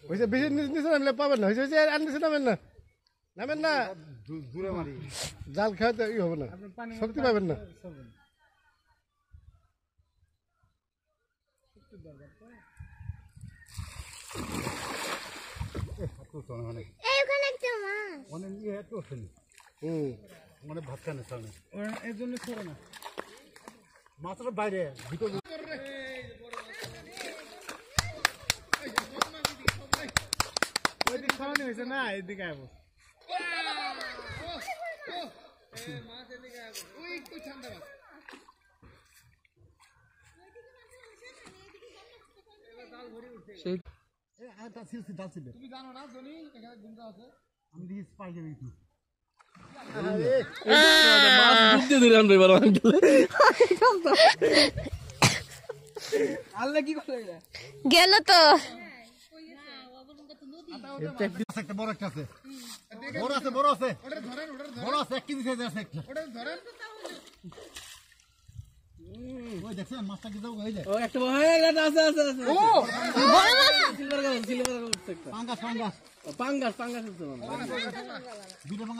হয়েছে বেশি নিচে নামলে পাবেন না হয়েছে আর নিচে নামেন না নামেন না দূরে মারি জাল খাওয়াতে ই হবে না শক্তি পাবেন না মানে ভাত খানে ছাড়ে এই জন্য ছড়ে না মাছটা বাইরে ভিতর ওইদিকে খাওয়ানি হয়েছে না এদিকে আবো তুমি জানো না জনি এখানে গুন্ডা আছে আমি দেখি স্পাই যাবে একটু আল্লাহ কি করে গেল তো বড় একটা আছে বড় আছে বড় আছে বড় আছে 1 কেজি সাইজ আছে একটা ওই দেখছেন মাছটা কি দাও ওই যে ও একটা এটা আছে আছে আছে ও বড় মাছ সিলভার কালার পাঙ্গাস পাঙ্গাস পাঙ্গাস পাঙ্গাস আছে দুটো পাঙ্গাস